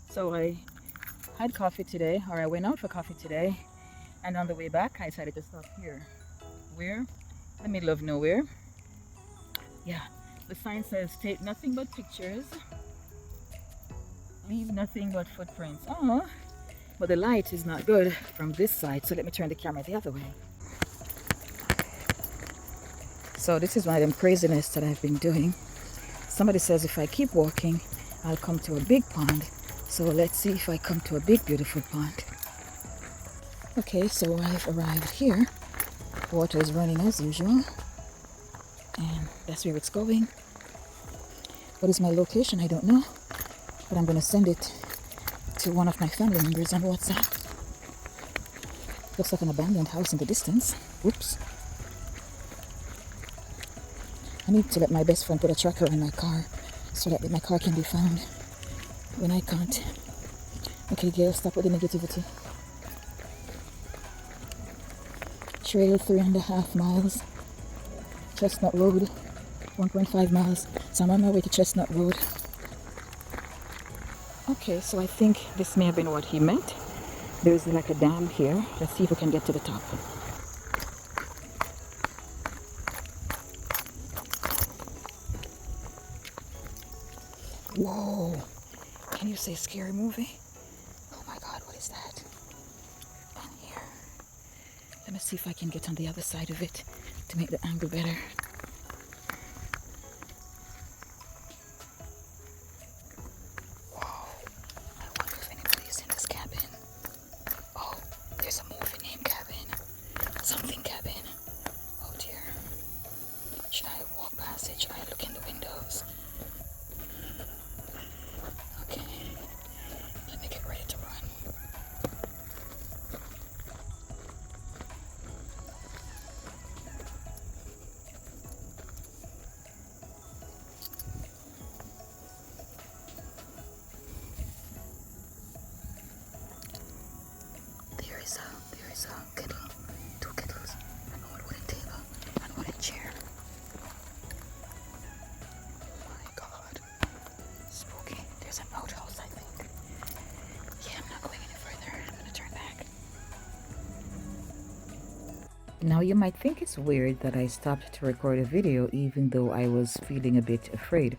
So I had coffee today, or I went out for coffee today, and on the way back I decided to stop here. Where? In the middle of nowhere. Yeah, the sign says take nothing but pictures, leave nothing but footprints. Oh, but the light is not good from this side, so let me turn the camera the other way. So this is one of them craziness that I've been doing. Somebody says if I keep walking, I'll come to a big pond. So let's see if I come to a big, beautiful pond. Okay, so I've arrived here. Water is running as usual. And that's where it's going. What is my location? I don't know. But I'm going to send it to one of my family members on WhatsApp. Looks like an abandoned house in the distance. Whoops. I need to let my best friend put a tracker in my car so that my car can be found when I can't. Okay, Gail, stop with the negativity. Trail 3.5 miles. Chestnut Road, 1.5 miles. So I'm on my way to Chestnut Road. Okay, so I think this may have been what he meant. There's like a dam here. Let's see if we can get to the top. Whoa! Can you say scary movie? Oh my God, what is that? And here. Let me see if I can get on the other side of it to make the angle better. Whoa! I wonder if anybody's in this cabin. Oh, there's a movie name cabin. Something cabin. Oh dear. Should I walk past it? Should I look in the windows? Okay, let me get ready to run. There is a kettle, 2 kettles, an old wooden table, an wooden chair. Oh my God, spooky. There's an outhouse, I think. Yeah, I'm not going any further. I'm gonna turn back. Now you might think it's weird that I stopped to record a video even though I was feeling a bit afraid.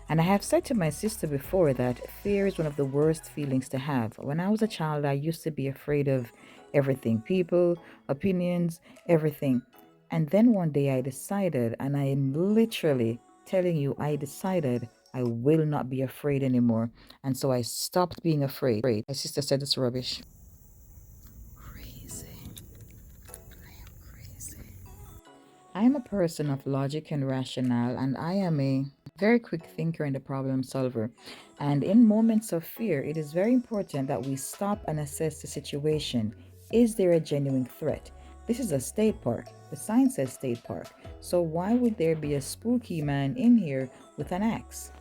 And I have said to my sister before that fear is one of the worst feelings to have. When I was a child, I used to be afraid of everything, people, opinions, everything. And then one day I decided, and I am literally telling you, I decided I will not be afraid anymore. And so I stopped being afraid. My sister said it's rubbish. Crazy. I am crazy. I am a person of logic and rationale, and I am a very quick thinker and a problem solver. And in moments of fear, it is very important that we stop and assess the situation. Is there a genuine threat? This is a state park. The sign says state park. So why would there be a spooky man in here with an axe?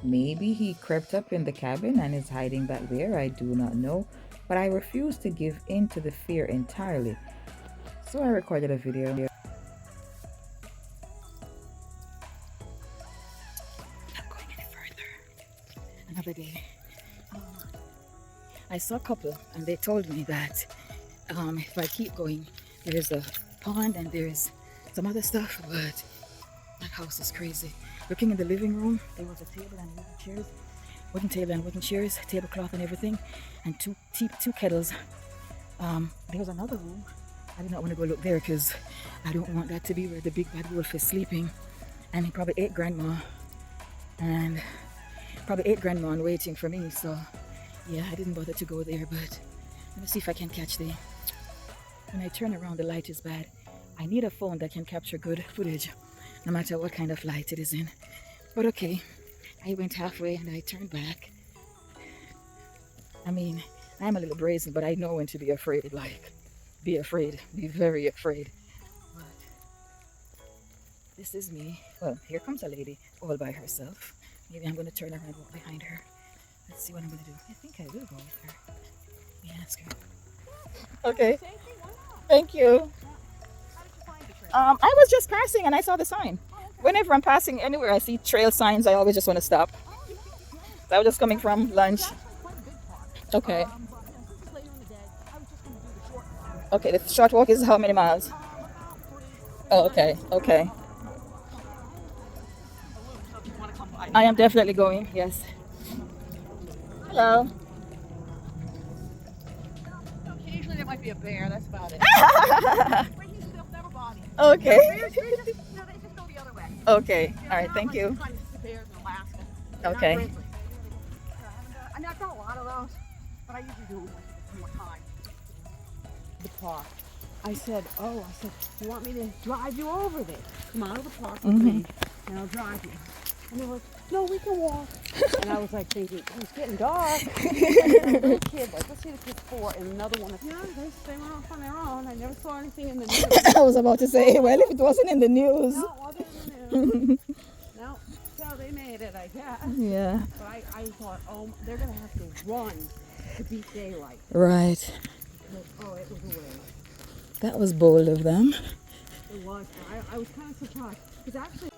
Maybe he crept up in the cabin and is hiding back there. I do not know. But I refuse to give in to the fear entirely. So I recorded a video. Another day. I saw a couple and they told me that if I keep going, there is a pond and there is some other stuff, but that house is crazy. Looking in the living room, there was a table and wooden chairs, wooden table and wooden chairs, tablecloth and everything, and two kettles. There was another room. I did not want to go look there because I don't want that to be where the big bad wolf is sleeping. And he probably ate grandma. And waiting for me, so yeah, I didn't bother to go there. But let me see if I can catch when I turn around, the light is bad. I need a phone that can capture good footage no matter what kind of light it is in. But okay, I went halfway and I turned back. I mean, I'm a little brazen, but I know when to be afraid. Like, be afraid, be very afraid. But this is me. Well, here comes a lady all by herself. Maybe I'm going to turn around and walk behind her. Let's see what I'm going to do. I think I will go with her. Let me ask her. Okay. Thank you. I was just passing and I saw the sign. Whenever I'm passing anywhere I see trail signs, I always just want to stop. So I was just coming from lunch. Okay. But since it's later in the day, I was just going to do the short walk. Okay, the short walk is how many miles? About three. Oh, okay, okay. So if you want to come by. I am definitely going, yes. Hello. Occasionally there might be a bear. That's about it. But he's still never body. Okay. Bears, they just go the other way. Okay, You know, all right, not thank like you. the kind of bears in Alaska. They're not Okay. grizzly. I mean, I've done a lot of those, but I usually do more time. The park. I said, do you want me to drive you over there? Come out of the park with me, and I'll drive you. And they were like, no, we can walk. And I was like thinking, it's getting dark. And then a little kid, like, let's see the kid's 4, and another one, yeah, they went off on their own. I never saw anything in the news. I was about to say, well, if it wasn't in the news. No, it wasn't in the news. No, so they made it, I guess. Yeah. But I thought, oh, they're going to have to run to beat daylight. Right. Because, oh, it was a waste. That was bold of them. It was. I was kind of surprised. Because actually,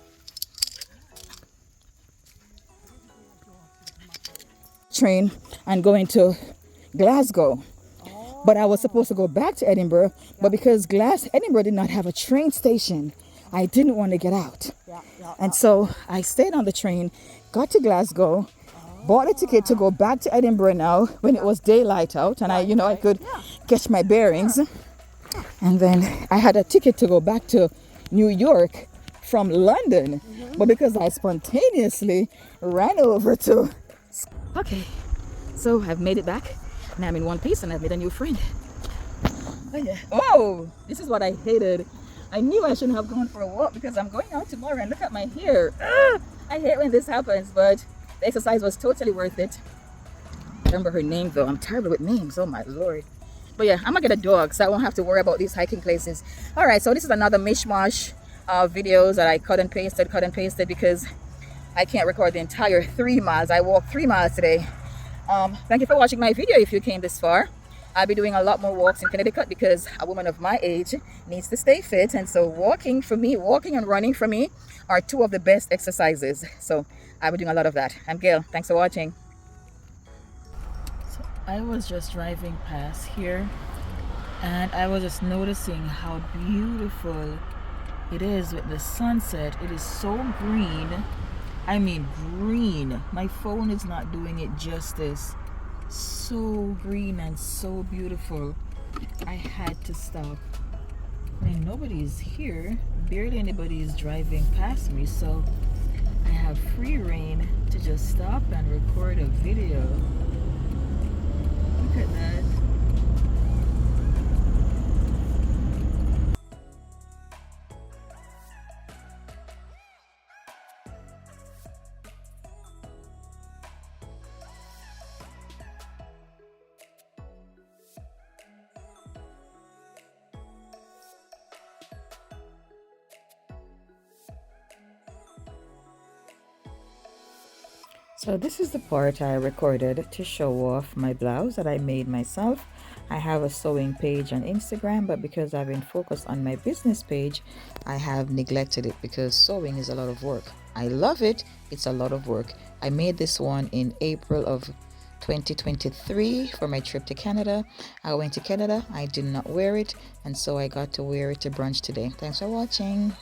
Train and going to Glasgow. But I was supposed to go back to Edinburgh, but because Edinburgh did not have a train station, I didn't want to get out. And so I stayed on the train, got to Glasgow, bought a ticket to go back to Edinburgh now when it was daylight out, and I could catch my bearings. And then I had a ticket to go back to New York from London, but because I spontaneously ran over to... Okay, so I've made it back. Now I'm in one piece and I've made a new friend. Oh yeah. Oh, this is what I hated. I knew I shouldn't have gone for a walk because I'm going out tomorrow and look at my hair. I hate when this happens, but the exercise was totally worth it. I remember her name though. I'm terrible with names. Oh my lord. But yeah, I'm gonna get a dog so I won't have to worry about these hiking places. All right, so this is another mishmash of videos that I cut and pasted because I can't record the entire 3 miles. I walked 3 miles today. Thank you for watching my video if you came this far. I'll be doing a lot more walks in Connecticut because a woman of my age needs to stay fit, and so walking and running for me are 2 of the best exercises. So I'll be doing a lot of that. I'm Gail. Thanks for watching. So I was just driving past here and I was just noticing how beautiful it is with the sunset. It is so green. I mean green. My phone is not doing it justice. So green and so beautiful. I had to stop. I mean, nobody is here. Barely anybody is driving past me, so I have free reign to just stop and record a video. Look at that. So this is the part I recorded to show off my blouse that I made myself. I have a sewing page on Instagram, but because I've been focused on my business page, I have neglected it because sewing is a lot of work. I love it. It's a lot of work. I made this one in April of 2023 for my trip to Canada. I went to Canada. I did not wear it, and so I got to wear it to brunch today. Thanks for watching.